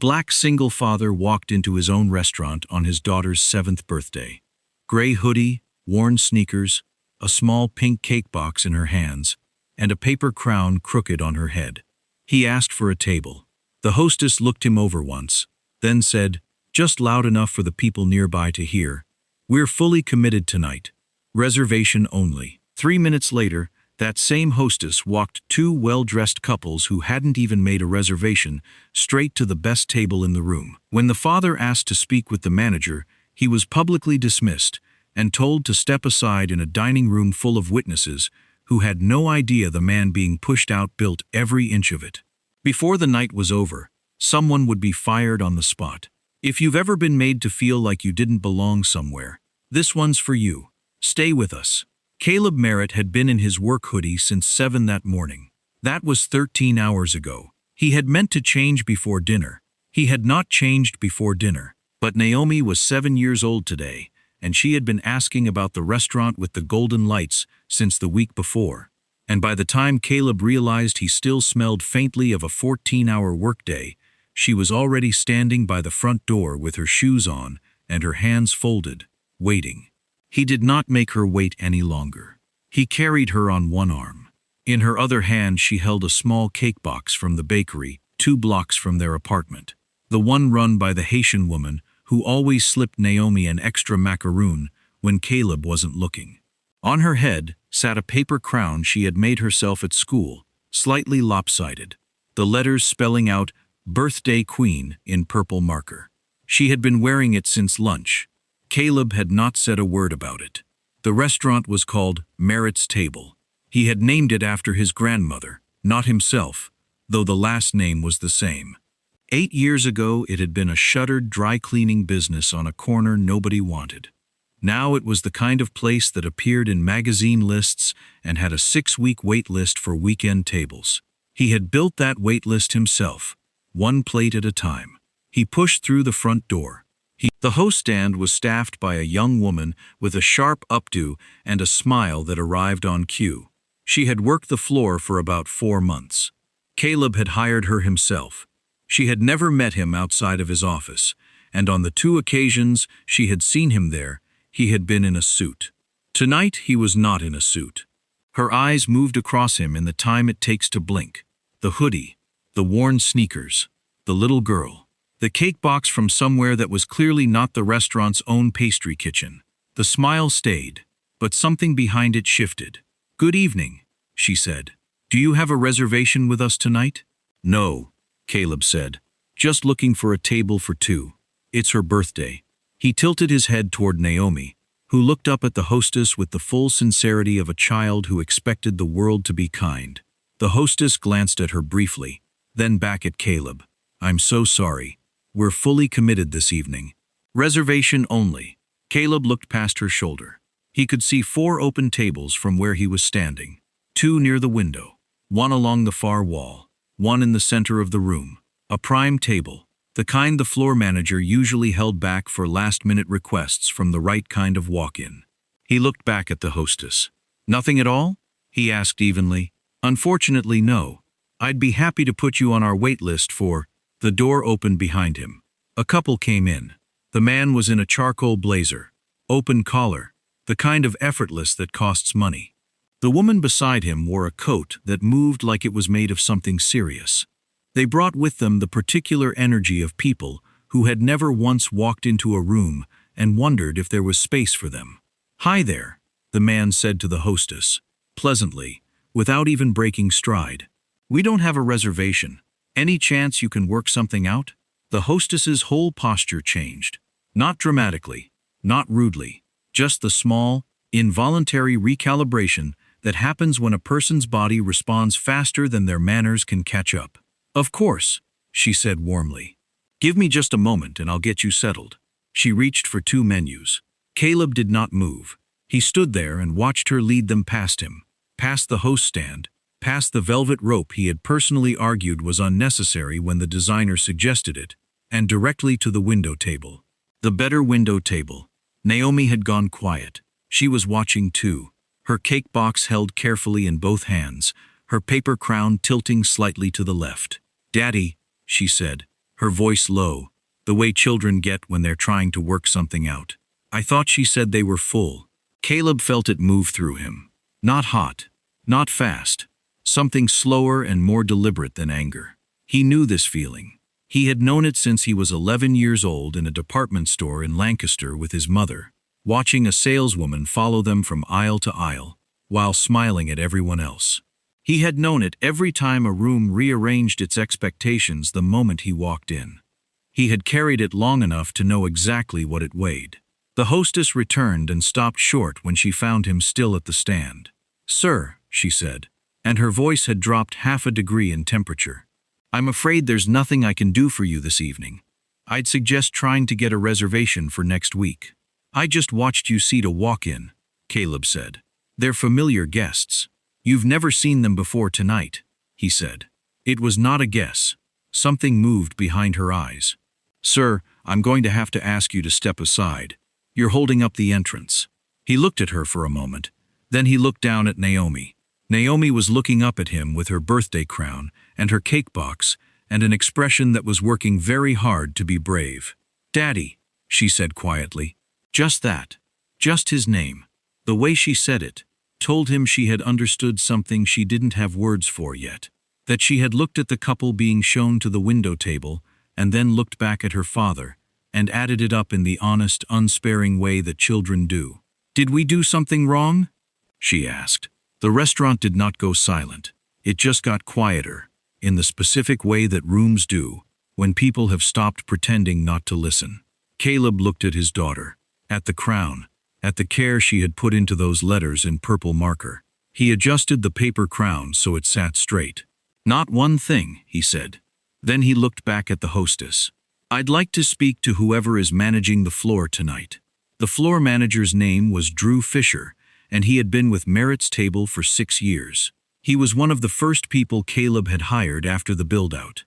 black single father walked into his own restaurant on his daughter's 7th birthday. Gray hoodie, worn sneakers, a small pink cake box in her hands, and a paper crown crooked on her head. He asked for a table. The hostess looked him over once, then said, just loud enough for the people nearby to hear, "We're fully committed tonight. Reservation only." 3 minutes later, that same hostess walked two well-dressed couples who hadn't even made a reservation straight to the best table in the room. When the father asked to speak with the manager, he was publicly dismissed and told to step aside in a dining room full of witnesses who had no idea the man being pushed out built every inch of it. Before the night was over, someone would be fired on the spot. If you've ever been made to feel like you didn't belong somewhere, this one's for you. Stay with us. Caleb Merritt had been in his work hoodie since 7 that morning. That was 13 hours ago. He had meant to change before dinner. He had not changed before dinner. But Naomi was 7 years old today, and she had been asking about the restaurant with the golden lights since the week before. And by the time Caleb realized he still smelled faintly of a 14-hour workday, she was already standing by the front door with her shoes on and her hands folded, waiting. He did not make her wait any longer. He carried her on one arm. In her other hand she held a small cake box from the bakery 2 blocks from their apartment, the one run by the Haitian woman who always slipped Naomi an extra macaroon when Caleb wasn't looking. On her head sat a paper crown she had made herself at school, slightly lopsided, the letters spelling out "Birthday Queen" in purple marker. She had been wearing it since lunch. Caleb had not said a word about it. The restaurant was called Merritt's Table. He had named it after his grandmother, not himself, though the last name was the same. 8 years ago it had been a shuttered dry cleaning business on a corner nobody wanted. Now it was the kind of place that appeared in magazine lists and had a 6-week wait list for weekend tables. He had built that wait list himself, one plate at a time. He pushed through the front door. The host stand was staffed by a young woman with a sharp updo and a smile that arrived on cue. She had worked the floor for about 4 months. Caleb had hired her himself. She had never met him outside of his office, and on the 2 occasions she had seen him there, he had been in a suit. Tonight he was not in a suit. Her eyes moved across him in the time it takes to blink. The hoodie, the worn sneakers, the little girl. The cake box from somewhere that was clearly not the restaurant's own pastry kitchen. The smile stayed, but something behind it shifted. "Good evening," she said. "Do you have a reservation with us tonight?" "No," Caleb said. "Just looking for a table for 2. It's her birthday." He tilted his head toward Naomi, who looked up at the hostess with the full sincerity of a child who expected the world to be kind. The hostess glanced at her briefly, then back at Caleb. "I'm so sorry. We're fully committed this evening. Reservation only." Caleb looked past her shoulder. He could see 4 open tables from where he was standing. 2 near the window, 1 along the far wall, 1 in the center of the room. A prime table, the kind the floor manager usually held back for last-minute requests from the right kind of walk-in. He looked back at the hostess. "Nothing at all?" he asked evenly. "Unfortunately, no. I'd be happy to put you on our wait list for—" The door opened behind him. A couple came in. The man was in a charcoal blazer, open collar, the kind of effortless that costs money. The woman beside him wore a coat that moved like it was made of something serious. They brought with them the particular energy of people who had never once walked into a room and wondered if there was space for them. "Hi there," the man said to the hostess, pleasantly, without even breaking stride. "We don't have a reservation. Any chance you can work something out?" The hostess's whole posture changed. Not dramatically, not rudely, just the small, involuntary recalibration that happens when a person's body responds faster than their manners can catch up. "Of course," she said warmly. "Give me just a moment and I'll get you settled." She reached for 2 menus. Caleb did not move. He stood there and watched her lead them past him, past the host stand, past the velvet rope he had personally argued was unnecessary when the designer suggested it, and directly to the window table. The better window table. Naomi had gone quiet. She was watching too, her cake box held carefully in both hands, her paper crown tilting slightly to the left. "Daddy," she said, her voice low, the way children get when they're trying to work something out. I thought she said they were full. Caleb felt it move through him. Not hot, not fast, something slower and more deliberate than anger. He knew this feeling. He had known it since he was 11 years old in a department store in Lancaster with his mother, watching a saleswoman follow them from aisle to aisle, while smiling at everyone else. He had known it every time a room rearranged its expectations the moment he walked in. He had carried it long enough to know exactly what it weighed. The hostess returned and stopped short when she found him still at the stand. "Sir," she said, and her voice had dropped half a degree in temperature. "I'm afraid there's nothing I can do for you this evening. I'd suggest trying to get a reservation for next week." "I just watched you seat a walk-in," Caleb said. "They're familiar guests. You've never seen them before tonight," he said. It was not a guess. Something moved behind her eyes. "Sir, I'm going to have to ask you to step aside. You're holding up the entrance." He looked at her for a moment. Then he looked down at Naomi. Naomi was looking up at him with her birthday crown and her cake box and an expression that was working very hard to be brave. "Daddy," she said quietly. Just that. Just his name. The way she said it told him she had understood something she didn't have words for yet. That she had looked at the couple being shown to the window table and then looked back at her father and added it up in the honest, unsparing way that children do. "Did we do something wrong?" she asked. The restaurant did not go silent. It just got quieter, in the specific way that rooms do, when people have stopped pretending not to listen. Caleb looked at his daughter, at the crown, at the care she had put into those letters in purple marker. He adjusted the paper crown so it sat straight. "Not one thing," he said. Then he looked back at the hostess. "I'd like to speak to whoever is managing the floor tonight." The floor manager's name was Drew Fisher, and he had been with Merritt's Table for 6 years. He was one of the first people Caleb had hired after the build-out.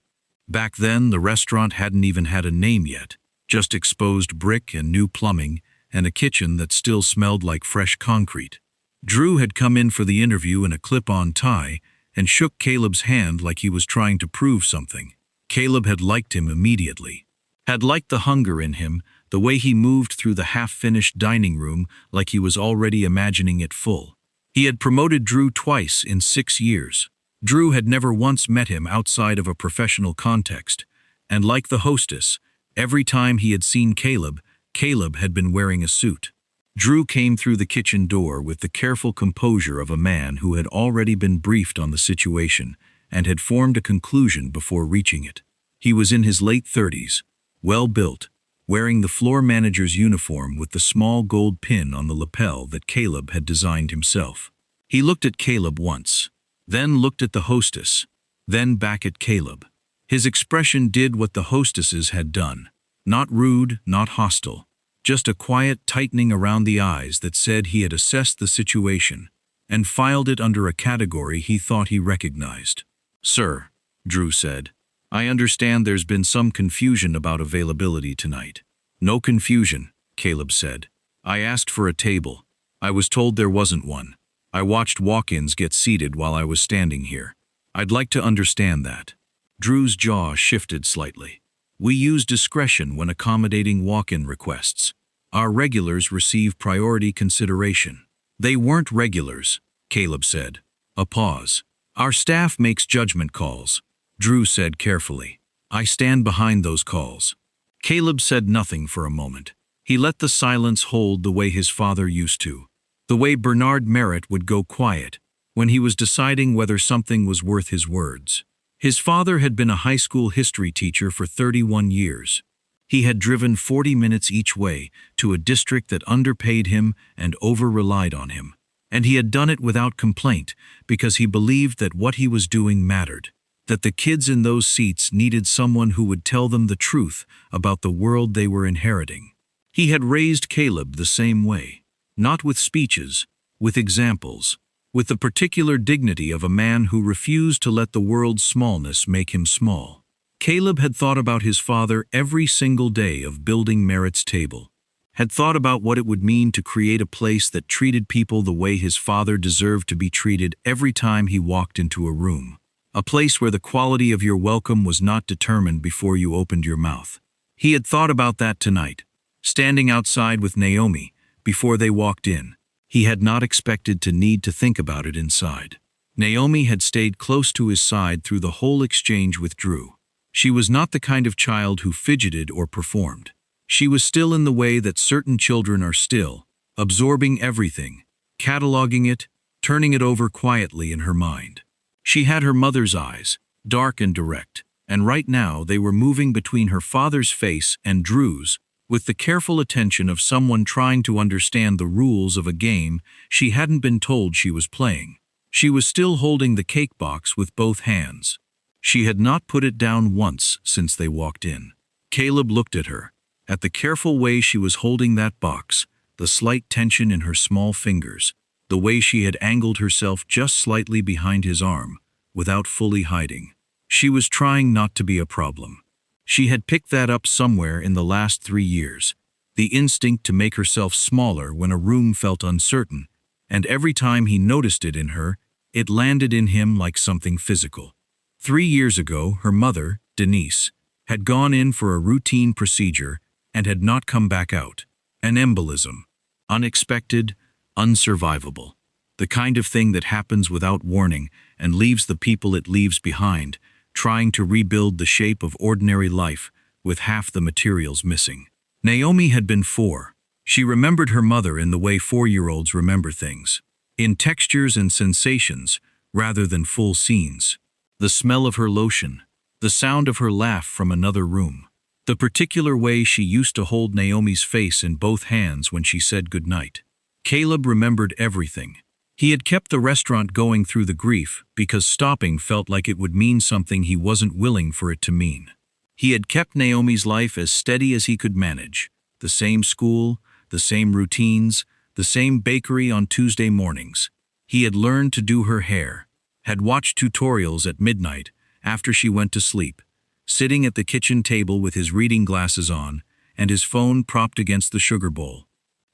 Back then, the restaurant hadn't even had a name yet, just exposed brick and new plumbing, and a kitchen that still smelled like fresh concrete. Drew had come in for the interview in a clip-on tie and shook Caleb's hand like he was trying to prove something. Caleb had liked him immediately. Had liked the hunger in him, the way he moved through the half-finished dining room like he was already imagining it full. He had promoted Drew twice in 6 years. Drew had never once met him outside of a professional context, and like the hostess, every time he had seen Caleb, Caleb had been wearing a suit. Drew came through the kitchen door with the careful composure of a man who had already been briefed on the situation and had formed a conclusion before reaching it. He was in his late 30s, well-built, wearing the floor manager's uniform with the small gold pin on the lapel that Caleb had designed himself. He looked at Caleb once, then looked at the hostess, then back at Caleb. His expression did what the hostesses had done. Not rude, not hostile, just a quiet tightening around the eyes that said he had assessed the situation and filed it under a category he thought he recognized. "Sir," Drew said, "I understand there's been some confusion about availability tonight." "No confusion," Caleb said. "I asked for a table. I was told there wasn't one. I watched walk-ins get seated while I was standing here. I'd like to understand that." Drew's jaw shifted slightly. "We use discretion when accommodating walk-in requests. Our regulars receive priority consideration." "They weren't regulars," Caleb said. A pause. "Our staff makes judgment calls," Drew said carefully. "I stand behind those calls." Caleb said nothing for a moment. He let the silence hold the way his father used to. The way Bernard Merritt would go quiet when he was deciding whether something was worth his words. His father had been a high school history teacher for 31 years. He had driven 40 minutes each way to a district that underpaid him and over-relied on him. And he had done it without complaint because he believed that what he was doing mattered, that the kids in those seats needed someone who would tell them the truth about the world they were inheriting. He had raised Caleb the same way, not with speeches, with examples, with the particular dignity of a man who refused to let the world's smallness make him small. Caleb had thought about his father every single day of building Merritt's Table, had thought about what it would mean to create a place that treated people the way his father deserved to be treated every time he walked into a room. a place where the quality of your welcome was not determined before you opened your mouth. He had thought about that tonight, standing outside with Naomi, before they walked in. He had not expected to need to think about it inside. Naomi had stayed close to his side through the whole exchange with Drew. She was not the kind of child who fidgeted or performed. She was still in the way that certain children are still, absorbing everything, cataloging it, turning it over quietly in her mind. She had her mother's eyes, dark and direct, and right now they were moving between her father's face and Drew's, with the careful attention of someone trying to understand the rules of a game she hadn't been told she was playing. She was still holding the cake box with both hands. She had not put it down once since they walked in. Caleb looked at her, at the careful way she was holding that box, the slight tension in her small fingers, the way she had angled herself just slightly behind his arm, without fully hiding. She was trying not to be a problem. She had picked that up somewhere in the last 3 years, the instinct to make herself smaller when a room felt uncertain, and every time he noticed it in her, it landed in him like something physical. 3 years ago, her mother, Denise, had gone in for a routine procedure and had not come back out. An embolism. Unexpected, unsurvivable. The kind of thing that happens without warning and leaves the people it leaves behind, trying to rebuild the shape of ordinary life with half the materials missing. Naomi had been 4. She remembered her mother in the way 4-year-olds remember things, in textures and sensations rather than full scenes. The smell of her lotion, the sound of her laugh from another room, the particular way she used to hold Naomi's face in both hands when she said goodnight. Caleb remembered everything. He had kept the restaurant going through the grief because stopping felt like it would mean something he wasn't willing for it to mean. He had kept Naomi's life as steady as he could manage. The same school, the same routines, the same bakery on Tuesday mornings. He had learned to do her hair, had watched tutorials at midnight after she went to sleep, sitting at the kitchen table with his reading glasses on and his phone propped against the sugar bowl.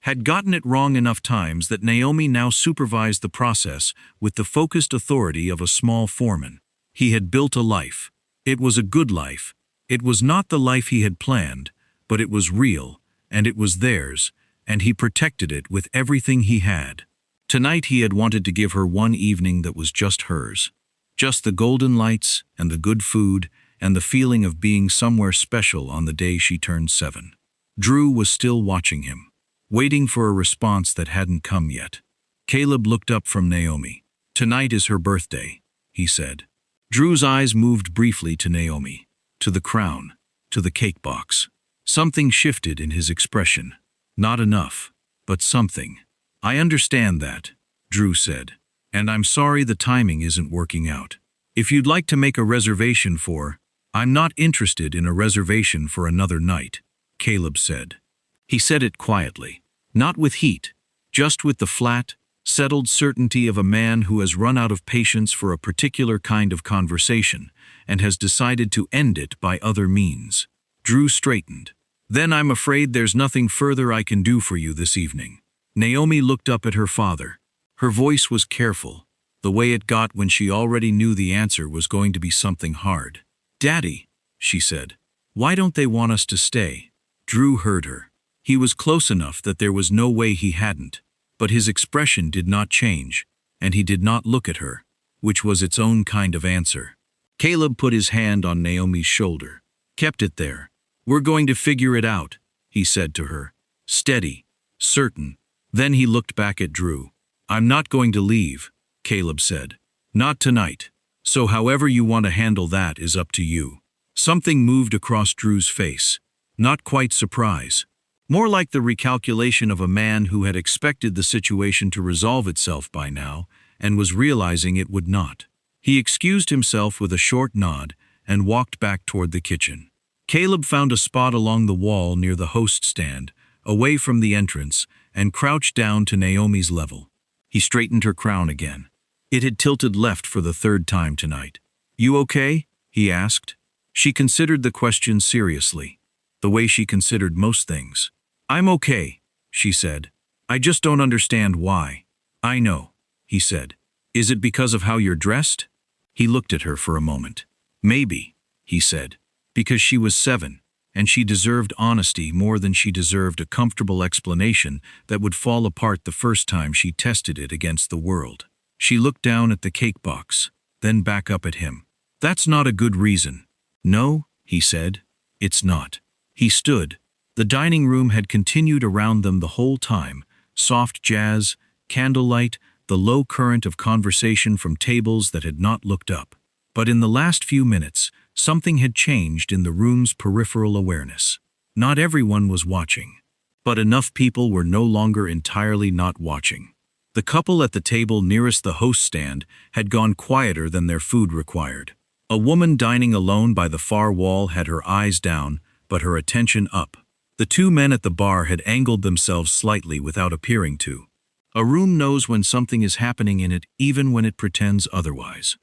Had gotten it wrong enough times that Naomi now supervised the process with the focused authority of a small foreman. He had built a life. It was a good life. It was not the life he had planned, but it was real, and it was theirs, and he protected it with everything he had. Tonight he had wanted to give her one evening that was just hers. Just the golden lights and the good food and the feeling of being somewhere special on the day she turned 7. Drew was still watching him, waiting for a response that hadn't come yet. Caleb looked up from Naomi. "Tonight is her birthday," he said. Drew's eyes moved briefly to Naomi, to the crown, to the cake box. Something shifted in his expression. Not enough, but something. "I understand that," Drew said, "and I'm sorry the timing isn't working out. If you'd like to make a reservation for—" "I'm not interested in a reservation for another night," Caleb said. He said it quietly, not with heat, just with the flat, settled certainty of a man who has run out of patience for a particular kind of conversation and has decided to end it by other means. Drew straightened. "Then I'm afraid there's nothing further I can do for you this evening." Naomi looked up at her father. Her voice was careful, the way it got when she already knew the answer was going to be something hard. "Daddy," she said, "why don't they want us to stay?" Drew heard her. He was close enough that there was no way he hadn't, but his expression did not change, and he did not look at her, which was its own kind of answer. Caleb put his hand on Naomi's shoulder, kept it there. "We're going to figure it out," he said to her, steady, certain. Then he looked back at Drew. "I'm not going to leave," Caleb said. "Not tonight. So however you want to handle that is up to you." Something moved across Drew's face. Not quite surprise. More like the recalculation of a man who had expected the situation to resolve itself by now and was realizing it would not. He excused himself with a short nod and walked back toward the kitchen. Caleb found a spot along the wall near the host stand, away from the entrance, and crouched down to Naomi's level. He straightened her crown again. It had tilted left for the 3rd time tonight. "You okay?" he asked. She considered the question seriously, the way she considered most things. "I'm okay," she said. "I just don't understand why." "I know," he said. "Is it because of how you're dressed?" He looked at her for a moment. Maybe, he said, because she was 7, and she deserved honesty more than she deserved a comfortable explanation that would fall apart the first time she tested it against the world. She looked down at the cake box, then back up at him. That's not a good reason. No, he said. It's not. He stood. The dining room had continued around them the whole time. Soft jazz, candlelight, the low current of conversation from tables that had not looked up. But in the last few minutes, something had changed in the room's peripheral awareness. Not everyone was watching, but enough people were no longer entirely not watching. The couple at the table nearest the host stand had gone quieter than their food required. A woman dining alone by the far wall had her eyes down, but her attention up. The 2 men at the bar had angled themselves slightly without appearing to. A room knows when something is happening in it, even when it pretends otherwise.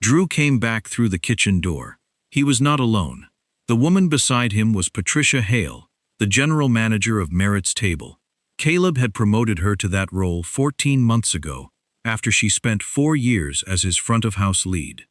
Drew came back through the kitchen door. He was not alone. The woman beside him was Patricia Hale, the general manager of Merritt's Table. Caleb had promoted her to that role 14 months ago, after she spent 4 years as his front-of-house lead.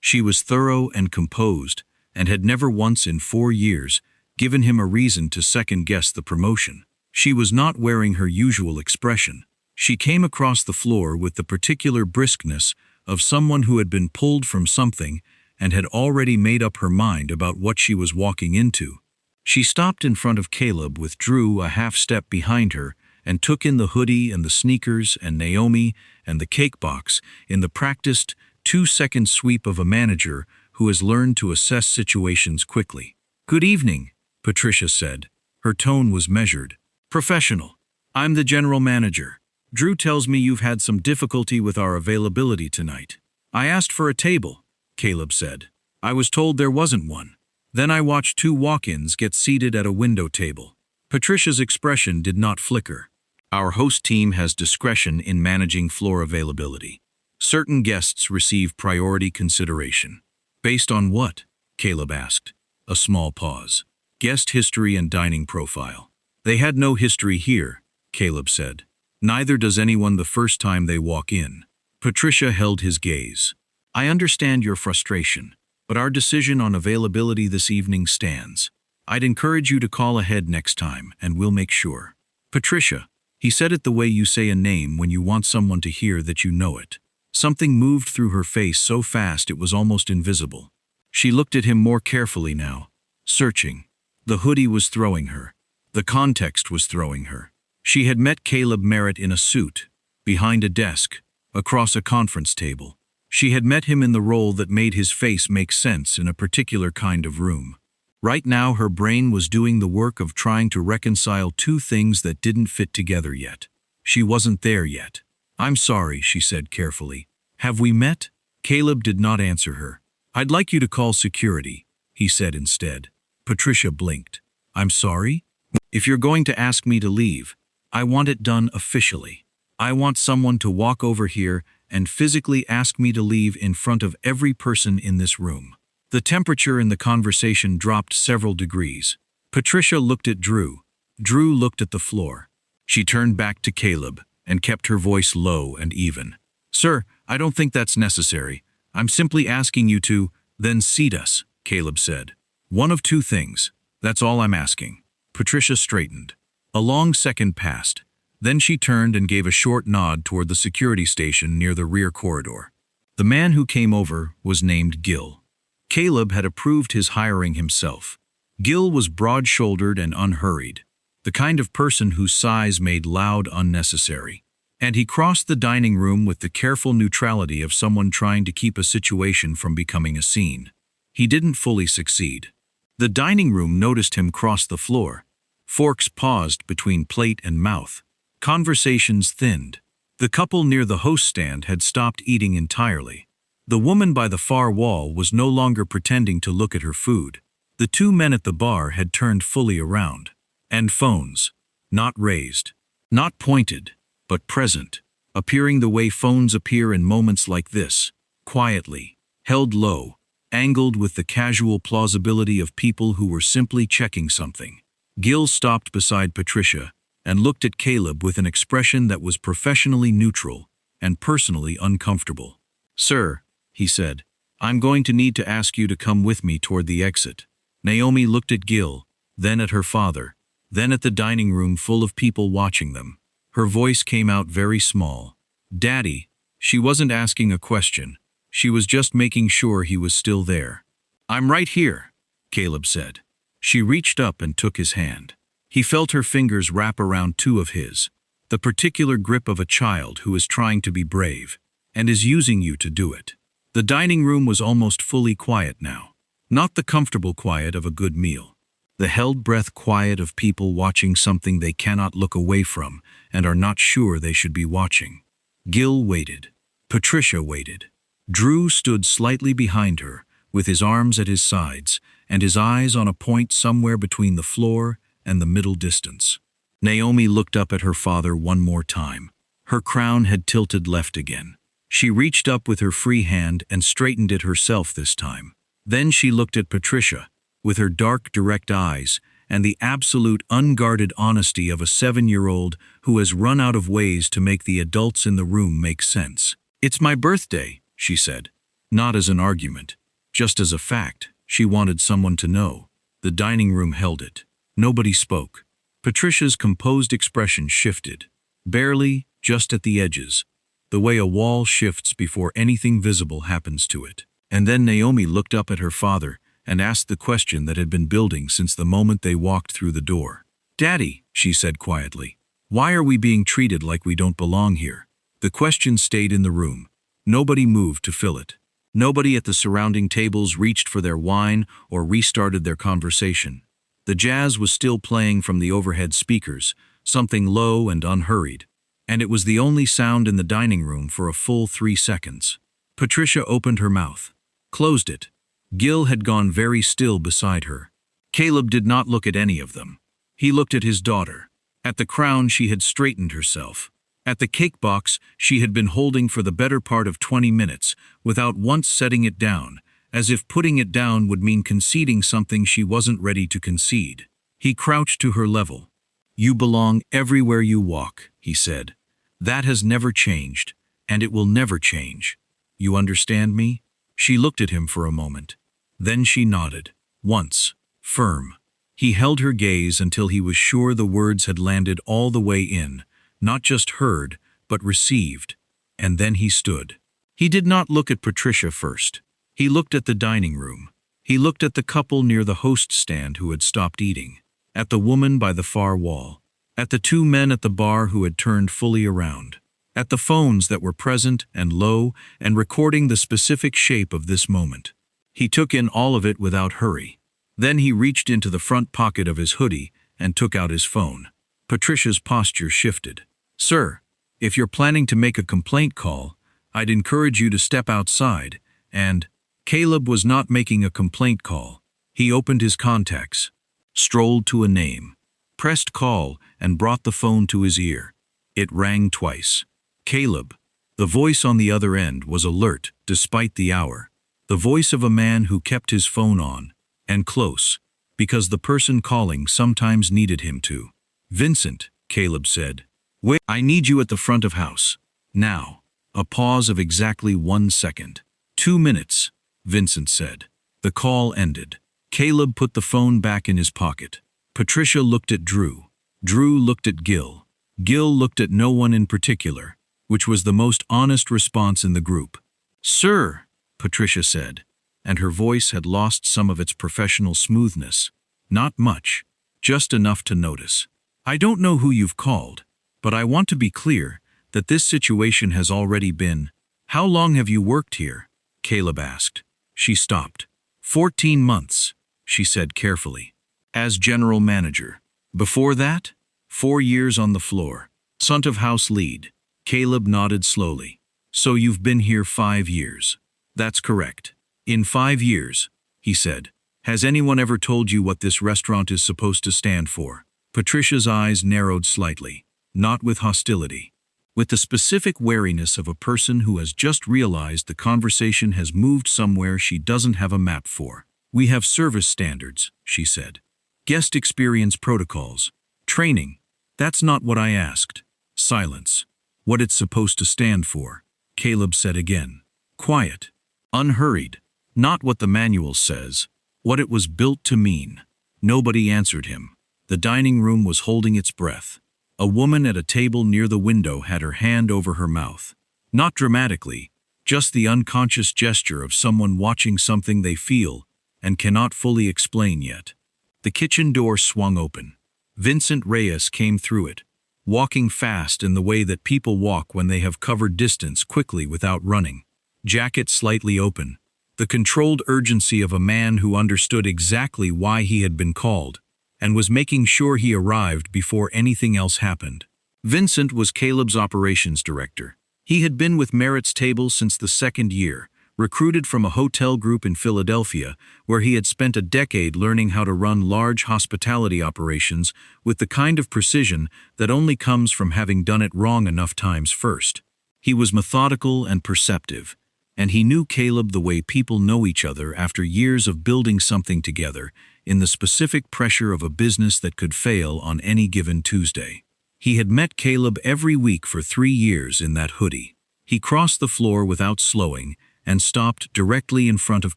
She was thorough and composed, and had never once in 4 years given him a reason to second-guess the promotion. She was not wearing her usual expression. She came across the floor with the particular briskness of someone who had been pulled from something and had already made up her mind about what she was walking into. She stopped in front of Caleb with Drew a half-step behind her and took in the hoodie and the sneakers and Naomi and the cake box in the practiced 2-second sweep of a manager who has learned to assess situations quickly. "Good evening," Patricia said. Her tone was measured. "Professional. I'm the general manager. Drew tells me you've had some difficulty with our availability tonight." "I asked for a table," Caleb said. "I was told there wasn't one. Then I watched 2 walk-ins get seated at a window table." Patricia's expression did not flicker. "Our host team has discretion in managing floor availability. Certain guests receive priority consideration." "Based on what?" Caleb asked. A small pause. "Guest history and dining profile." "They had no history here," Caleb said. "Neither does anyone the first time they walk in." Patricia held his gaze. "I understand your frustration, but our decision on availability this evening stands. I'd encourage you to call ahead next time, and we'll make sure." "Patricia," he said it the way you say a name when you want someone to hear that you know it. Something moved through her face so fast it was almost invisible. She looked at him more carefully now, searching. The hoodie was throwing her. The context was throwing her. She had met Caleb Merritt in a suit, behind a desk, across a conference table. She had met him in the role that made his face make sense in a particular kind of room. Right now her brain was doing the work of trying to reconcile 2 things that didn't fit together yet. She wasn't there yet. "I'm sorry," she said carefully. "Have we met?" Caleb did not answer her. "I'd like you to call security," he said instead. Patricia blinked. "I'm sorry? If you're going to ask me to leave, I want it done officially. I want someone to walk over here and physically ask me to leave in front of every person in this room." The temperature in the conversation dropped several degrees. Patricia looked at Drew. Drew looked at the floor. She turned back to Caleb and kept her voice low and even. "Sir, I don't think that's necessary. I'm simply asking you to, then seat us," Caleb said. "One of 2 things. That's all I'm asking." Patricia straightened. A long second passed. Then she turned and gave a short nod toward the security station near the rear corridor. The man who came over was named Gil. Caleb had approved his hiring himself. Gil was broad-shouldered and unhurried, the kind of person whose size made loud unnecessary. And he crossed the dining room with the careful neutrality of someone trying to keep a situation from becoming a scene. He didn't fully succeed. The dining room noticed him cross the floor. Forks paused between plate and mouth. Conversations thinned. The couple near the host stand had stopped eating entirely. The woman by the far wall was no longer pretending to look at her food. The 2 men at the bar had turned fully around. And phones. Not raised. Not pointed, but present. Appearing the way phones appear in moments like this. Quietly. Held low. Angled with the casual plausibility of people who were simply checking something. Gil stopped beside Patricia and looked at Caleb with an expression that was professionally neutral and personally uncomfortable. "Sir," he said, I'm going to need to ask you to come with me toward the exit. Naomi looked at Gil, then at her father, then at the dining room full of people watching them. Her voice came out very small. Daddy. She wasn't asking a question. She was just making sure he was still there. I'm right here, Caleb said. She reached up and took his hand. He felt her fingers wrap around two of his, the particular grip of a child who is trying to be brave, and is using you to do it. The dining room was almost fully quiet now. Not the comfortable quiet of a good meal. The held breath quiet of people watching something they cannot look away from and are not sure they should be watching. Gil waited. Patricia waited. Drew stood slightly behind her, with his arms at his sides and his eyes on a point somewhere between the floor and the middle distance. Naomi looked up at her father one more time. Her crown had tilted left again. She reached up with her free hand and straightened it herself this time. Then she looked at Patricia, with her dark, direct eyes and the absolute unguarded honesty of a 7-year-old who has run out of ways to make the adults in the room make sense. It's my birthday, she said. Not as an argument, just as a fact. She wanted someone to know. The dining room held it. Nobody spoke. Patricia's composed expression shifted. Barely, just at the edges. The way a wall shifts before anything visible happens to it. And then Naomi looked up at her father and asked the question that had been building since the moment they walked through the door. Daddy, she said quietly, why are we being treated like we don't belong here? The question stayed in the room. Nobody moved to fill it. Nobody at the surrounding tables reached for their wine or restarted their conversation. The jazz was still playing from the overhead speakers, something low and unhurried, and it was the only sound in the dining room for a full 3 seconds. Patricia opened her mouth, closed it. Gil had gone very still beside her. Caleb did not look at any of them. He looked at his daughter. At the crown she had straightened herself. At the cake box she had been holding for the better part of 20 minutes without once setting it down, as if putting it down would mean conceding something she wasn't ready to concede. He crouched to her level. You belong everywhere you walk, he said. That has never changed, and it will never change. You understand me? She looked at him for a moment. Then she nodded. Once. Firm. He held her gaze until he was sure the words had landed all the way in, not just heard, but received. And then he stood. He did not look at Patricia first. He looked at the dining room. He looked at the couple near the host stand who had stopped eating, at the woman by the far wall, at the 2 men at the bar who had turned fully around, at the phones that were present and low and recording the specific shape of this moment. He took in all of it without hurry. Then he reached into the front pocket of his hoodie and took out his phone. Patricia's posture shifted. Sir, if you're planning to make a complaint call, I'd encourage you to step outside and... Caleb was not making a complaint call. He opened his contacts, strolled to a name, pressed call, and brought the phone to his ear. It rang twice. Caleb. The voice on the other end was alert despite the hour. The voice of a man who kept his phone on, and close, because the person calling sometimes needed him to. Vincent, Caleb said. Wait, I need you at the front of house. Now. A pause of exactly 1 second. 2 minutes. Vincent said. The call ended. Caleb put the phone back in his pocket. Patricia looked at Drew. Drew looked at Gil. Gil looked at no one in particular, which was the most honest response in the group. Sir, Patricia said, and her voice had lost some of its professional smoothness. Not much, just enough to notice. I don't know who you've called, but I want to be clear that this situation has already been. How long have you worked here? Caleb asked. She stopped. 14 months, she said carefully. As general manager. Before that, 4 years on the floor. Front of house lead. Caleb nodded slowly. So you've been here 5 years. That's correct. In 5 years, he said. Has anyone ever told you what this restaurant is supposed to stand for? Patricia's eyes narrowed slightly, not with hostility. With the specific wariness of a person who has just realized the conversation has moved somewhere she doesn't have a map for. We have service standards, she said. Guest experience protocols. Training. That's not what I asked. Silence. What it's supposed to stand for. Caleb said again. Quiet. Unhurried. Not what the manual says, what it was built to mean. Nobody answered him. The dining room was holding its breath. A woman at a table near the window had her hand over her mouth. Not dramatically, just the unconscious gesture of someone watching something they feel and cannot fully explain yet. The kitchen door swung open. Vincent Reyes came through it, walking fast in the way that people walk when they have covered distance quickly without running. Jacket slightly open. The controlled urgency of a man who understood exactly why he had been called and was making sure he arrived before anything else happened. Vincent was Caleb's operations director. He had been with Merritt's table since the second year, recruited from a hotel group in Philadelphia, where he had spent a decade learning how to run large hospitality operations with the kind of precision that only comes from having done it wrong enough times first. He was methodical and perceptive, and he knew Caleb the way people know each other after years of building something together in the specific pressure of a business that could fail on any given Tuesday. He had met Caleb every week for 3 years in that hoodie. He crossed the floor without slowing and stopped directly in front of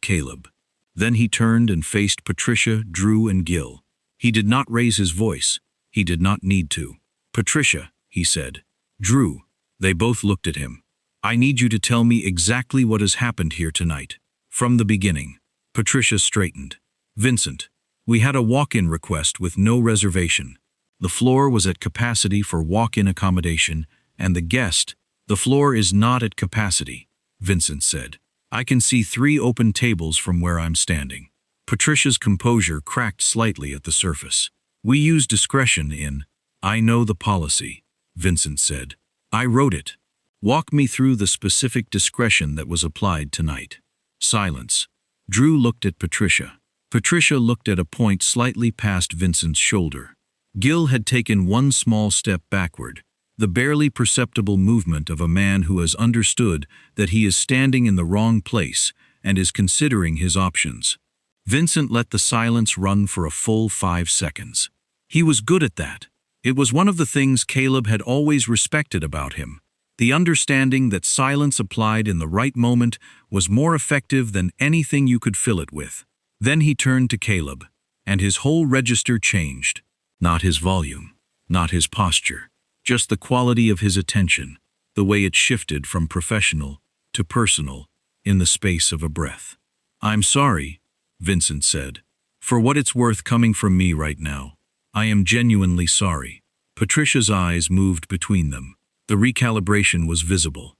Caleb. Then he turned and faced Patricia, Drew, and Gil. He did not raise his voice. He did not need to. "Patricia," he said. "Drew." They both looked at him. "I need you to tell me exactly what has happened here tonight. From the beginning." Patricia straightened. "Vincent, we had a walk-in request with no reservation. The floor was at capacity for walk-in accommodation, and the floor is not at capacity," Vincent said. "I can see 3 open tables from where I'm standing." Patricia's composure cracked slightly at the surface. "We use discretion in." "I know the policy," Vincent said. "I wrote it. Walk me through the specific discretion that was applied tonight." Silence. Drew looked at Patricia. Patricia looked at a point slightly past Vincent's shoulder. Gil had taken one small step backward, the barely perceptible movement of a man who has understood that he is standing in the wrong place and is considering his options. Vincent let the silence run for a full 5 seconds. He was good at that. It was one of the things Caleb had always respected about him. The understanding that silence applied in the right moment was more effective than anything you could fill it with. Then he turned to Caleb, and his whole register changed. Not his volume, not his posture, just the quality of his attention, the way it shifted from professional to personal in the space of a breath. "I'm sorry," Vincent said, "for what it's worth coming from me right now. I am genuinely sorry." Patricia's eyes moved between them. The recalibration was visible.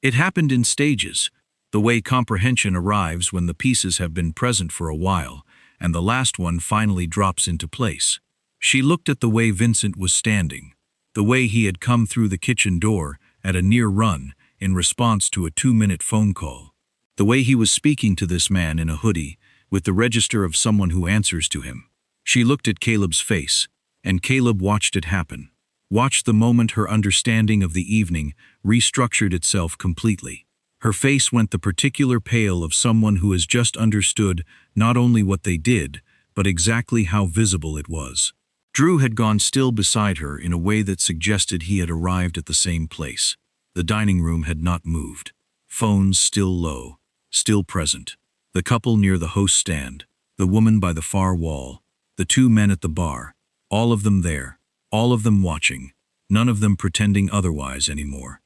It happened in stages, the way comprehension arrives when the pieces have been present for a while, and the last one finally drops into place. She looked at the way Vincent was standing, the way he had come through the kitchen door at a near run in response to a 2-minute phone call, the way he was speaking to this man in a hoodie with the register of someone who answers to him. She looked at Caleb's face, and Caleb watched it happen. Watched the moment her understanding of the evening restructured itself completely. Her face went the particular pale of someone who has just understood not only what they did, but exactly how visible it was. Drew had gone still beside her in a way that suggested he had arrived at the same place. The dining room had not moved. Phones still low, still present. The couple near the host stand, the woman by the far wall, the 2 men at the bar, all of them there, all of them watching, none of them pretending otherwise anymore.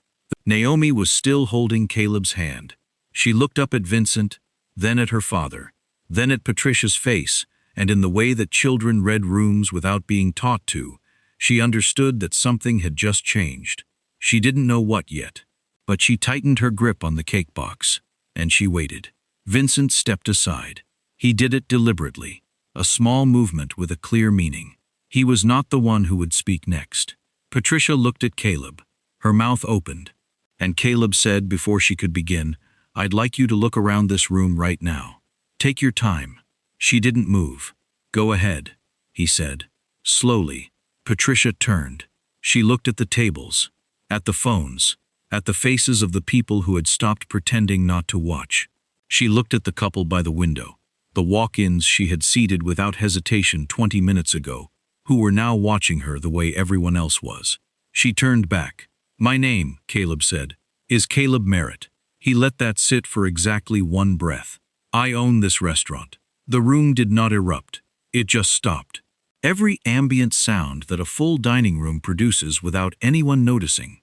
Naomi was still holding Caleb's hand. She looked up at Vincent, then at her father, then at Patricia's face, and in the way that children read rooms without being taught to, she understood that something had just changed. She didn't know what yet, but she tightened her grip on the cake box, and she waited. Vincent stepped aside. He did it deliberately, a small movement with a clear meaning. He was not the one who would speak next. Patricia looked at Caleb. Her mouth opened, and Caleb said before she could begin, "I'd like you to look around this room right now. Take your time." She didn't move. "Go ahead," he said. Slowly, Patricia turned. She looked at the tables, at the phones, at the faces of the people who had stopped pretending not to watch. She looked at the couple by the window, the walk-ins she had seated without hesitation 20 minutes ago, who were now watching her the way everyone else was. She turned back. "My name," Caleb said, "is Caleb Merritt." He let that sit for exactly 1 breath. I own this restaurant. The room did not erupt. It just stopped. Every ambient sound that a full dining room produces without anyone noticing.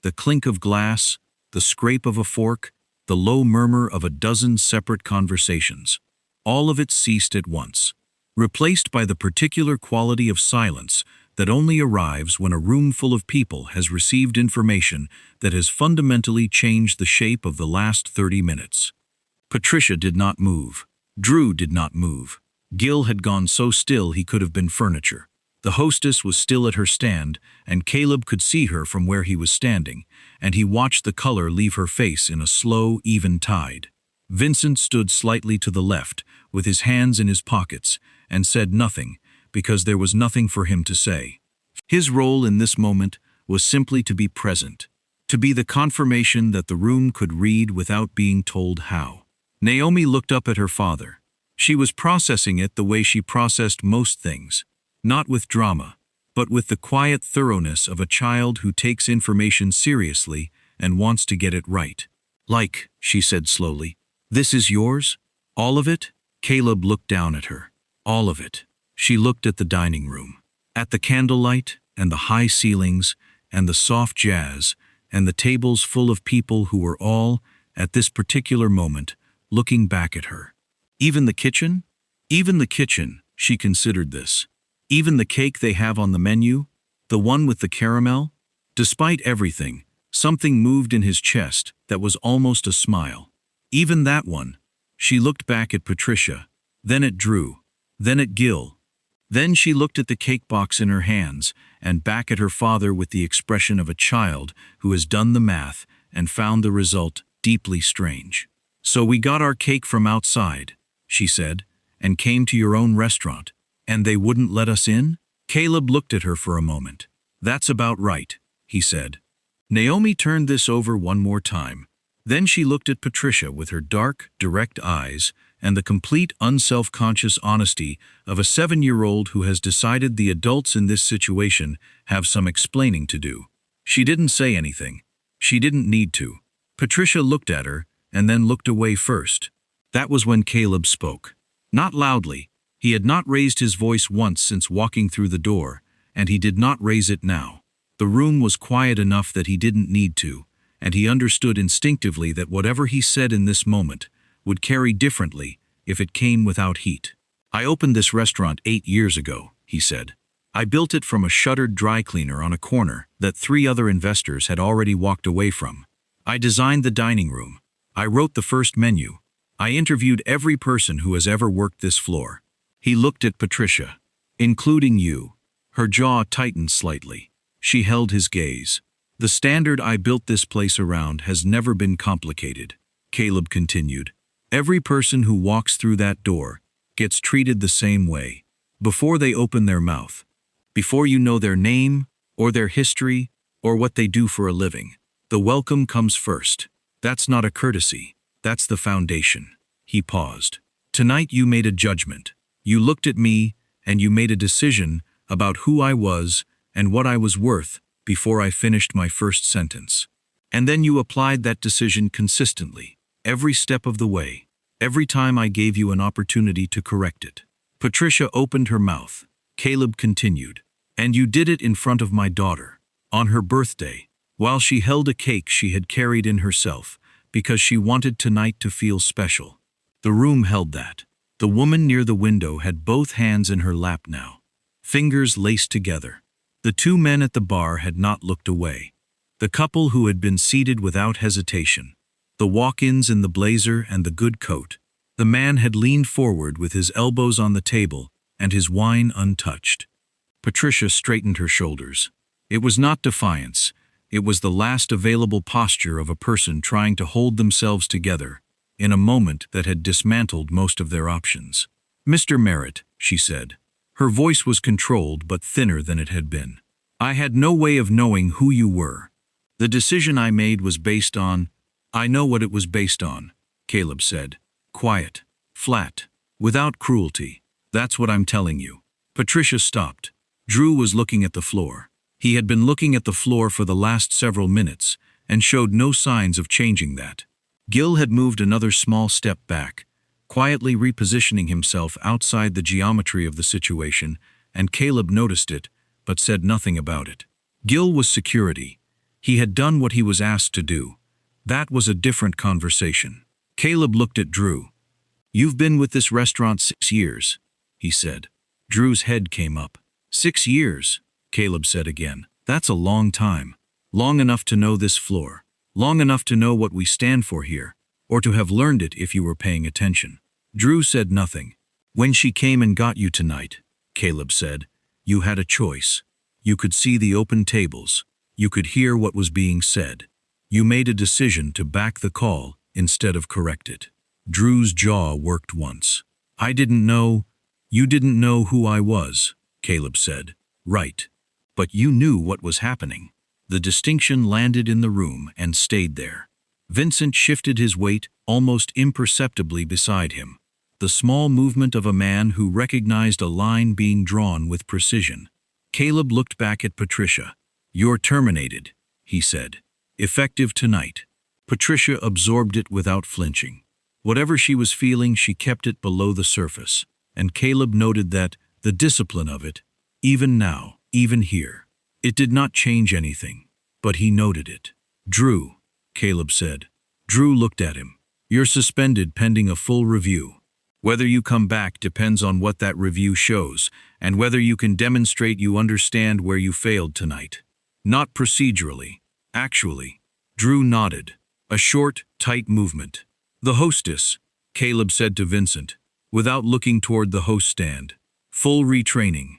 The clink of glass, the scrape of a fork, the low murmur of a dozen separate conversations. All of it ceased at once, replaced by the particular quality of silence that only arrives when a room full of people has received information that has fundamentally changed the shape of the last 30 minutes. Patricia did not move. Drew did not move. Gil had gone so still he could have been furniture. The hostess was still at her stand, and Caleb could see her from where he was standing, and he watched the color leave her face in a slow, even tide. Vincent stood slightly to the left, with his hands in his pockets, and said nothing, because there was nothing for him to say. His role in this moment was simply to be present, to be the confirmation that the room could read without being told how. Naomi looked up at her father. She was processing it the way she processed most things, not with drama, but with the quiet thoroughness of a child who takes information seriously and wants to get it right. Like, she said slowly, "This is yours? All of it?" Caleb looked down at her. All of it. She looked at the dining room, at the candlelight and the high ceilings and the soft jazz and the tables full of people who were all, at this particular moment, looking back at her. Even the kitchen? Even the kitchen, she considered this. Even the cake they have on the menu? The one with the caramel? Despite everything, something moved in his chest that was almost a smile. Even that one. She looked back at Patricia, then at Drew, then at Gil. Then she looked at the cake box in her hands and back at her father with the expression of a child who has done the math and found the result deeply strange. "So we got our cake from outside," she said, "and came to your own restaurant, and they wouldn't let us in?" Caleb looked at her for a moment. "That's about right," he said. Naomi turned this over one more time. Then she looked at Patricia with her dark, direct eyes and the complete unself-conscious honesty of a 7-year-old who has decided the adults in this situation have some explaining to do. She didn't say anything. She didn't need to. Patricia looked at her and then looked away first. That was when Caleb spoke. Not loudly. He had not raised his voice once since walking through the door, and he did not raise it now. The room was quiet enough that he didn't need to, and he understood instinctively that whatever he said in this moment would carry differently if it came without heat. "I opened this restaurant 8 years ago," he said. "I built it from a shuttered dry cleaner on a corner that 3 other investors had already walked away from. I designed the dining room. I wrote the first menu. I interviewed every person who has ever worked this floor." He looked at Patricia. "Including you." Her jaw tightened slightly. She held his gaze. "The standard I built this place around has never been complicated," Caleb continued. "Every person who walks through that door gets treated the same way, before they open their mouth, before you know their name, or their history, or what they do for a living. The welcome comes first. That's not a courtesy. That's the foundation." He paused. "Tonight you made a judgment. You looked at me, and you made a decision about who I was and what I was worth before I finished my first sentence. And then you applied that decision consistently, every step of the way, every time I gave you an opportunity to correct it." Patricia opened her mouth. Caleb continued. "And you did it in front of my daughter, on her birthday, while she held a cake she had carried in herself, because she wanted tonight to feel special." The room held that. The woman near the window had both hands in her lap now, fingers laced together. The 2 men at the bar had not looked away. The couple who had been seated without hesitation. The walk-ins in the blazer and the good coat. The man had leaned forward with his elbows on the table and his wine untouched. Patricia straightened her shoulders. It was not defiance. It was the last available posture of a person trying to hold themselves together in a moment that had dismantled most of their options. "Mr. Merritt," she said. Her voice was controlled but thinner than it had been. "I had no way of knowing who you were. The decision I made was based on—" "I know what it was based on," Caleb said. "Quiet, flat, without cruelty. That's what I'm telling you." Patricia stopped. Drew was looking at the floor. He had been looking at the floor for the last several minutes and showed no signs of changing that. Gil had moved another small step back, quietly repositioning himself outside the geometry of the situation, and Caleb noticed it, but said nothing about it. Gil was security. He had done what he was asked to do. That was a different conversation. Caleb looked at Drew. "You've been with this restaurant 6 years," he said. Drew's head came up. 6 years, Caleb said again. "That's a long time. Long enough to know this floor. Long enough to know what we stand for here, or to have learned it if you were paying attention." Drew said nothing. "When she came and got you tonight," Caleb said, "you had a choice. You could see the open tables. You could hear what was being said. You made a decision to back the call instead of correct it." Drew's jaw worked once. "I didn't know. You didn't know who I was," Caleb said. "Right. But you knew what was happening." The distinction landed in the room and stayed there. Vincent shifted his weight almost imperceptibly beside him, the small movement of a man who recognized a line being drawn with precision. Caleb looked back at Patricia. "You're terminated," he said. "Effective tonight." Patricia absorbed it without flinching. Whatever she was feeling, she kept it below the surface, and Caleb noted that, the discipline of it, even now, even here, it did not change anything, but he noted it. "Drew," Caleb said. Drew looked at him. "You're suspended pending a full review. Whether you come back depends on what that review shows, and whether you can demonstrate you understand where you failed tonight. Not procedurally, actually." Drew nodded. A short, tight movement. "The hostess," Caleb said to Vincent, without looking toward the host stand. "Full retraining.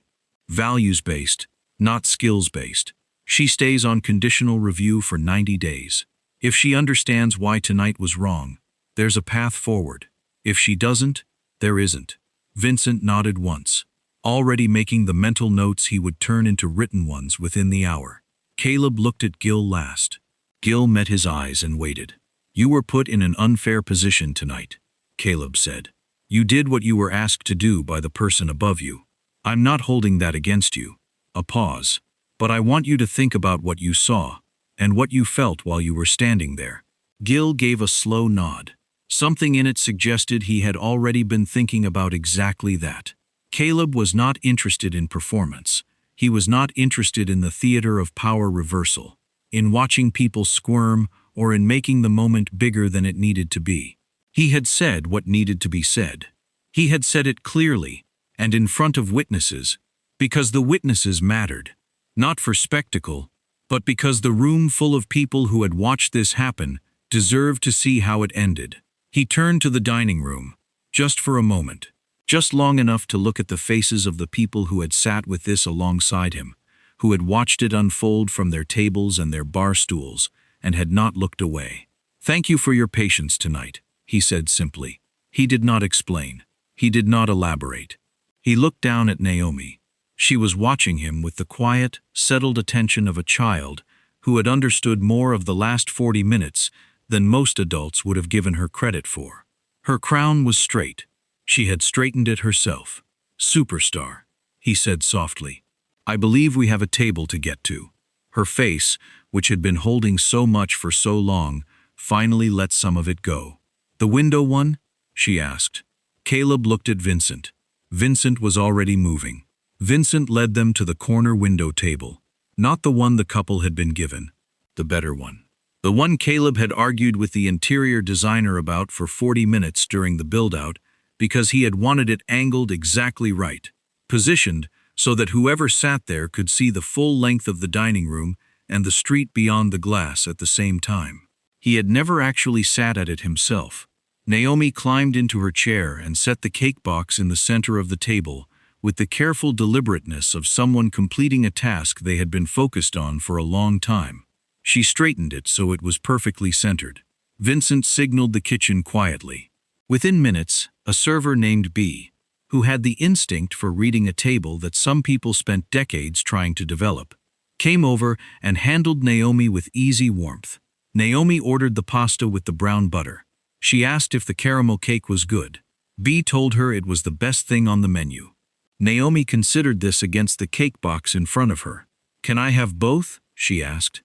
Values-based, not skills-based. She stays on conditional review for 90 days. If she understands why tonight was wrong, there's a path forward. If she doesn't, there isn't." Vincent nodded once, already making the mental notes he would turn into written ones within the hour. Caleb looked at Gil last. Gil met his eyes and waited. "You were put in an unfair position tonight," Caleb said. "You did what you were asked to do by the person above you. I'm not holding that against you." A pause. "But I want you to think about what you saw, and what you felt while you were standing there." Gil gave a slow nod. Something in it suggested he had already been thinking about exactly that. Caleb was not interested in performance. He was not interested in the theater of power reversal, in watching people squirm, or in making the moment bigger than it needed to be. He had said what needed to be said. He had said it clearly, and in front of witnesses, because the witnesses mattered. Not for spectacle, but because the room full of people who had watched this happen deserved to see how it ended. He turned to the dining room, just for a moment, just long enough to look at the faces of the people who had sat with this alongside him, who had watched it unfold from their tables and their bar stools, and had not looked away. "Thank you for your patience tonight," he said simply. He did not explain. He did not elaborate. He looked down at Naomi. She was watching him with the quiet, settled attention of a child who had understood more of the last 40 minutes than most adults would have given her credit for. Her crown was straight. She had straightened it herself. "Superstar," he said softly. "I believe we have a table to get to." Her face, which had been holding so much for so long, finally let some of it go. "The window one?" she asked. Caleb looked at Vincent. Vincent was already moving. Vincent led them to the corner window table. Not the one the couple had been given. The better one. The one Caleb had argued with the interior designer about for 40 minutes during the build-out, because he had wanted it angled exactly right, positioned so that whoever sat there could see the full length of the dining room and the street beyond the glass at the same time. He had never actually sat at it himself. Naomi climbed into her chair and set the cake box in the center of the table with the careful deliberateness of someone completing a task they had been focused on for a long time. She straightened it so it was perfectly centered. Vincent signaled the kitchen quietly. Within minutes, a server named B, who had the instinct for reading a table that some people spent decades trying to develop, came over and handled Naomi with easy warmth. Naomi ordered the pasta with the brown butter. She asked if the caramel cake was good. B told her it was the best thing on the menu. Naomi considered this against the cake box in front of her. "Can I have both?" she asked.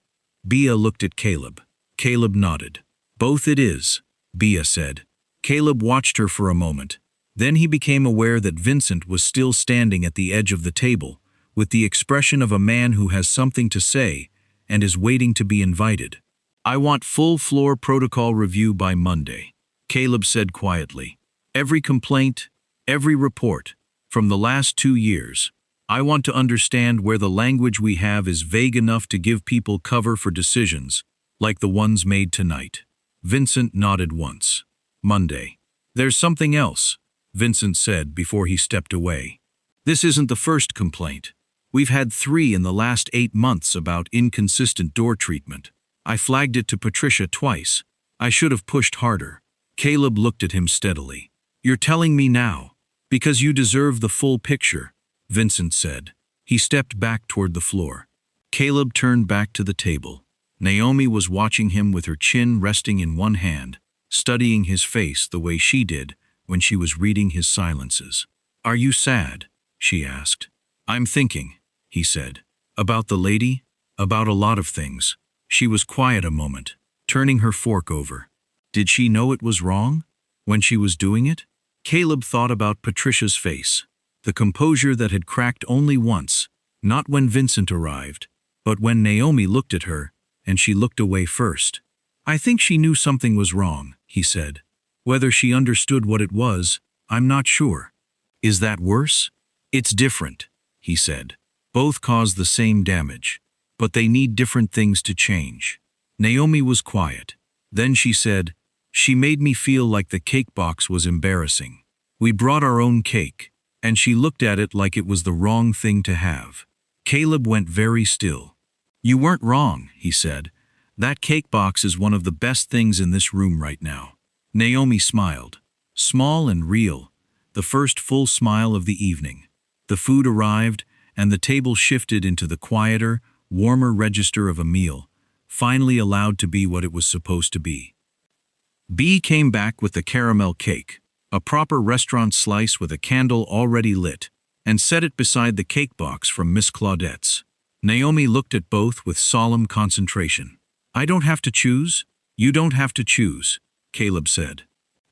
Bea looked at Caleb. Caleb nodded. "Both it is," Bea said. Caleb watched her for a moment. Then he became aware that Vincent was still standing at the edge of the table, with the expression of a man who has something to say and is waiting to be invited. "I want full floor protocol review by Monday," Caleb said quietly. "Every complaint, every report, from the last 2 years. I want to understand where the language we have is vague enough to give people cover for decisions, like the ones made tonight." Vincent nodded once. "Monday. There's something else," Vincent said before he stepped away. "This isn't the first complaint. We've had 3 in the last 8 months about inconsistent door treatment. I flagged it to Patricia twice. I should have pushed harder." Caleb looked at him steadily. "You're telling me now, because you deserve the full picture," Vincent said. He stepped back toward the floor. Caleb turned back to the table. Naomi was watching him with her chin resting in one hand, studying his face the way she did when she was reading his silences. "Are you sad?" she asked. "I'm thinking," he said. "About the lady? About a lot of things." She was quiet a moment, turning her fork over. Did she know it was wrong when she was doing it? Caleb thought about Patricia's face, the composure that had cracked only once, not when Vincent arrived, but when Naomi looked at her, and she looked away first. "I think she knew something was wrong," he said. "Whether she understood what it was, I'm not sure." "Is that worse?" "It's different," he said. "Both cause the same damage, but they need different things to change." Naomi was quiet. Then she said, "She made me feel like the cake box was embarrassing. We brought our own cake, and she looked at it like it was the wrong thing to have." Caleb went very still. "You weren't wrong," he said. "That cake box is one of the best things in this room right now." Naomi smiled. Small and real, the first full smile of the evening. The food arrived, and the table shifted into the quieter, warmer register of a meal, finally allowed to be what it was supposed to be. B came back with the caramel cake, a proper restaurant slice with a candle already lit, and set it beside the cake box from Miss Claudette's. Naomi looked at both with solemn concentration. "I don't have to choose? You don't have to choose," Caleb said.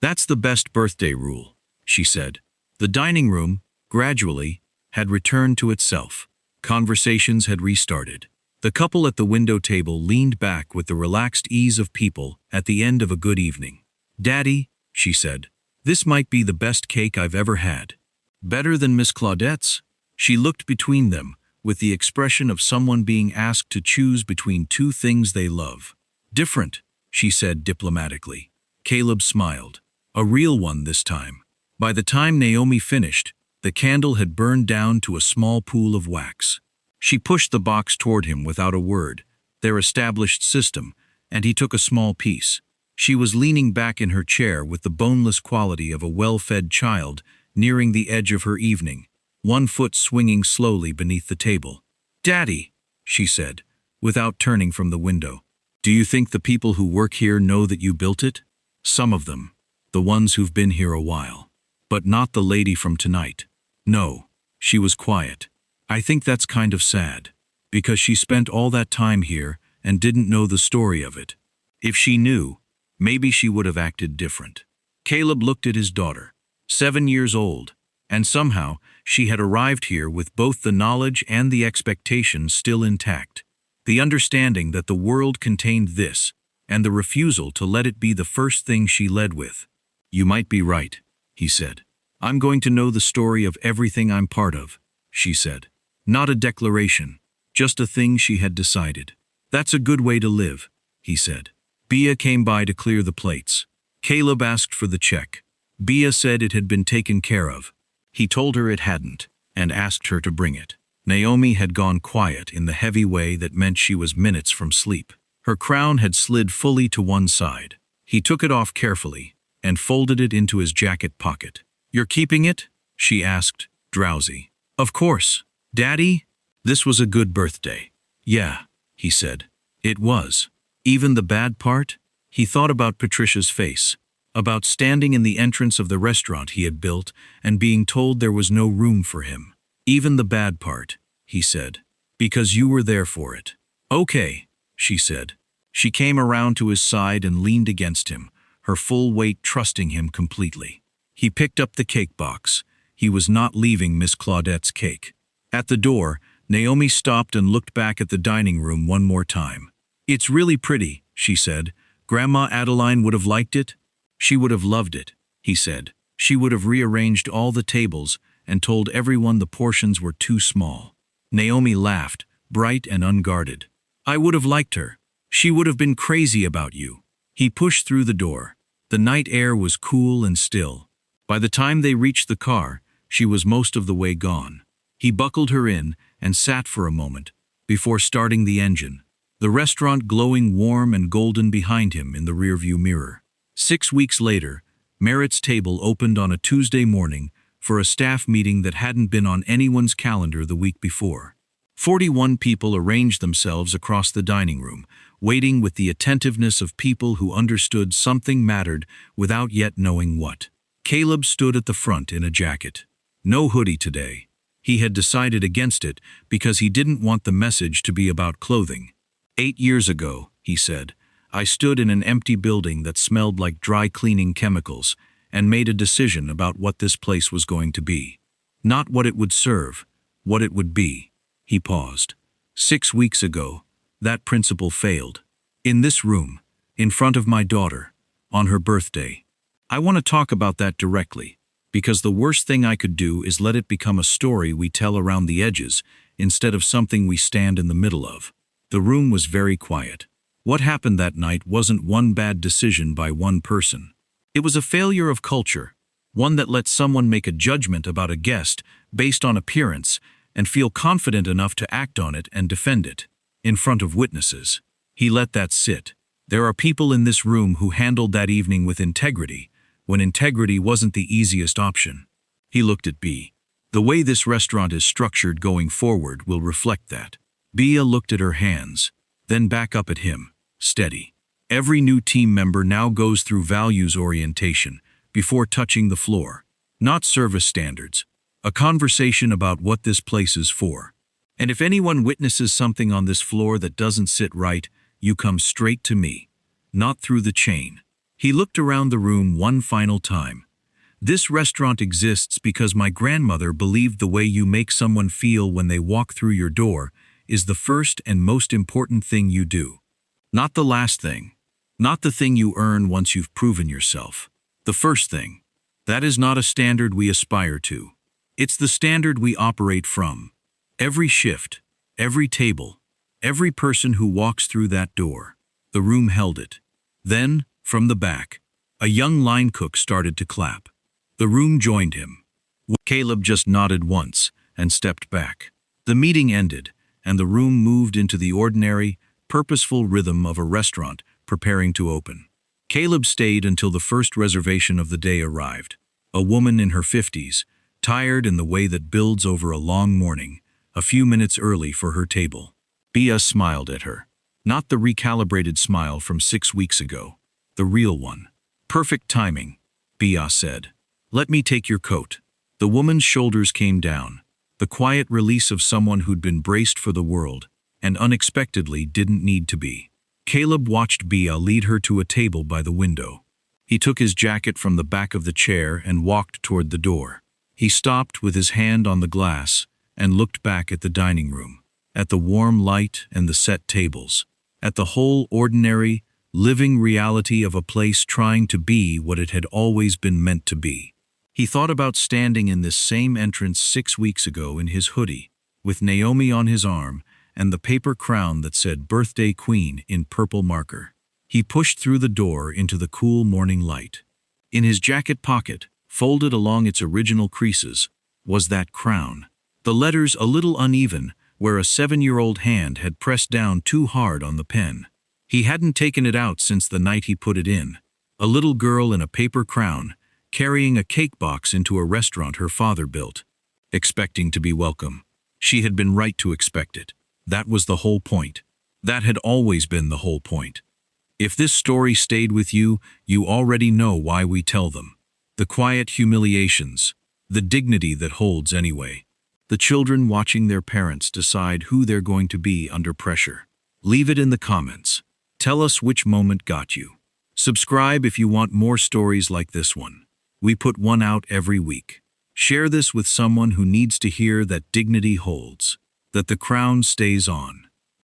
"That's the best birthday rule," she said. The dining room, gradually, had returned to itself. Conversations had restarted. The couple at the window table leaned back with the relaxed ease of people at the end of a good evening. "Daddy," she said, "this might be the best cake I've ever had." "Better than Miss Claudette's?" She looked between them, with the expression of someone being asked to choose between 2 things they love. "Different," she said diplomatically. Caleb smiled. A real one this time. By the time Naomi finished, the candle had burned down to a small pool of wax. She pushed the box toward him without a word, their established system, and he took a small piece. She was leaning back in her chair with the boneless quality of a well-fed child, nearing the edge of her evening, one foot swinging slowly beneath the table. "Daddy," she said, without turning from the window, "do you think the people who work here know that you built it? Some of them, the ones who've been here a while. But not the lady from tonight. No." She was quiet. "I think that's kind of sad, because she spent all that time here and didn't know the story of it. If she knew, maybe she would have acted different." Caleb looked at his daughter, 7 years old, and somehow she had arrived here with both the knowledge and the expectation still intact. The understanding that the world contained this, and the refusal to let it be the first thing she led with. "You might be right," he said. "I'm going to know the story of everything I'm part of," she said. Not a declaration, just a thing she had decided. "That's a good way to live," he said. Bea came by to clear the plates. Caleb asked for the check. Bea said it had been taken care of. He told her it hadn't, and asked her to bring it. Naomi had gone quiet in the heavy way that meant she was minutes from sleep. Her crown had slid fully to one side. He took it off carefully and folded it into his jacket pocket. "You're keeping it?" she asked, drowsy. "Of course. Daddy?" "This was a good birthday." "Yeah," he said. "It was. Even the bad part?" He thought about Patricia's face, about standing in the entrance of the restaurant he had built and being told there was no room for him. "Even the bad part," he said, "because you were there for it." "Okay," she said. She came around to his side and leaned against him, her full weight trusting him completely. He picked up the cake box. He was not leaving Miss Claudette's cake. At the door, Naomi stopped and looked back at the dining room one more time. "It's really pretty," she said. "Grandma Adeline would have liked it?" "She would have loved it," he said. "She would have rearranged all the tables and told everyone the portions were too small." Naomi laughed, bright and unguarded. "I would have liked her. She would have been crazy about you." He pushed through the door. The night air was cool and still. By the time they reached the car, she was most of the way gone. He buckled her in and sat for a moment before starting the engine, the restaurant glowing warm and golden behind him in the rearview mirror. 6 weeks later, Merritt's table opened on a Tuesday morning for a staff meeting that hadn't been on anyone's calendar the week before. 41 people arranged themselves across the dining room, waiting with the attentiveness of people who understood something mattered without yet knowing what. Caleb stood at the front in a jacket. No hoodie today. He had decided against it because he didn't want the message to be about clothing. 8 years ago, he said, I stood in an empty building that smelled like dry cleaning chemicals and made a decision about what this place was going to be. Not what it would serve, what it would be. He paused. 6 weeks ago, that principle failed. In this room, in front of my daughter, on her birthday. I want to talk about that directly, because the worst thing I could do is let it become a story we tell around the edges instead of something we stand in the middle of. The room was very quiet. What happened that night wasn't one bad decision by one person. It was a failure of culture, one that let someone make a judgment about a guest based on appearance and feel confident enough to act on it and defend it, in front of witnesses. He let that sit. There are people in this room who handled that evening with integrity, when integrity wasn't the easiest option. He looked at Bea. The way this restaurant is structured going forward will reflect that. Bea looked at her hands, then back up at him, steady. Every new team member now goes through values orientation before touching the floor. Not service standards. A conversation about what this place is for. And if anyone witnesses something on this floor that doesn't sit right, you come straight to me, not through the chain. He looked around the room one final time. This restaurant exists because my grandmother believed the way you make someone feel when they walk through your door is the first and most important thing you do. Not the last thing. Not the thing you earn once you've proven yourself. The first thing. That is not a standard we aspire to. It's the standard we operate from. Every shift, every table, every person who walks through that door. The room held it. Then, from the back, a young line cook started to clap. The room joined him. Caleb just nodded once and stepped back. The meeting ended, and the room moved into the ordinary, purposeful rhythm of a restaurant preparing to open. Caleb stayed until the first reservation of the day arrived. A woman in her 50s, tired in the way that builds over a long morning, a few minutes early for her table. Bea smiled at her. Not the recalibrated smile from 6 weeks ago. The real one. Perfect timing, Bea said. Let me take your coat. The woman's shoulders came down, the quiet release of someone who'd been braced for the world, and unexpectedly didn't need to be. Caleb watched Bea lead her to a table by the window. He took his jacket from the back of the chair and walked toward the door. He stopped with his hand on the glass and looked back at the dining room, at the warm light and the set tables, at the whole ordinary, living reality of a place trying to be what it had always been meant to be. He thought about standing in this same entrance 6 weeks ago in his hoodie, with Naomi on his arm and the paper crown that said Birthday Queen in purple marker. He pushed through the door into the cool morning light. In his jacket pocket, folded along its original creases, was that crown. The letters a little uneven, where a 7-year-old hand had pressed down too hard on the pen. He hadn't taken it out since the night he put it in. A little girl in a paper crown, carrying a cake box into a restaurant her father built, expecting to be welcome. She had been right to expect it. That was the whole point. That had always been the whole point. If this story stayed with you, you already know why we tell them. The quiet humiliations, the dignity that holds anyway. The children watching their parents decide who they're going to be under pressure. Leave it in the comments. Tell us which moment got you. Subscribe if you want more stories like this one. We put one out every week. Share this with someone who needs to hear that dignity holds, that the crown stays on.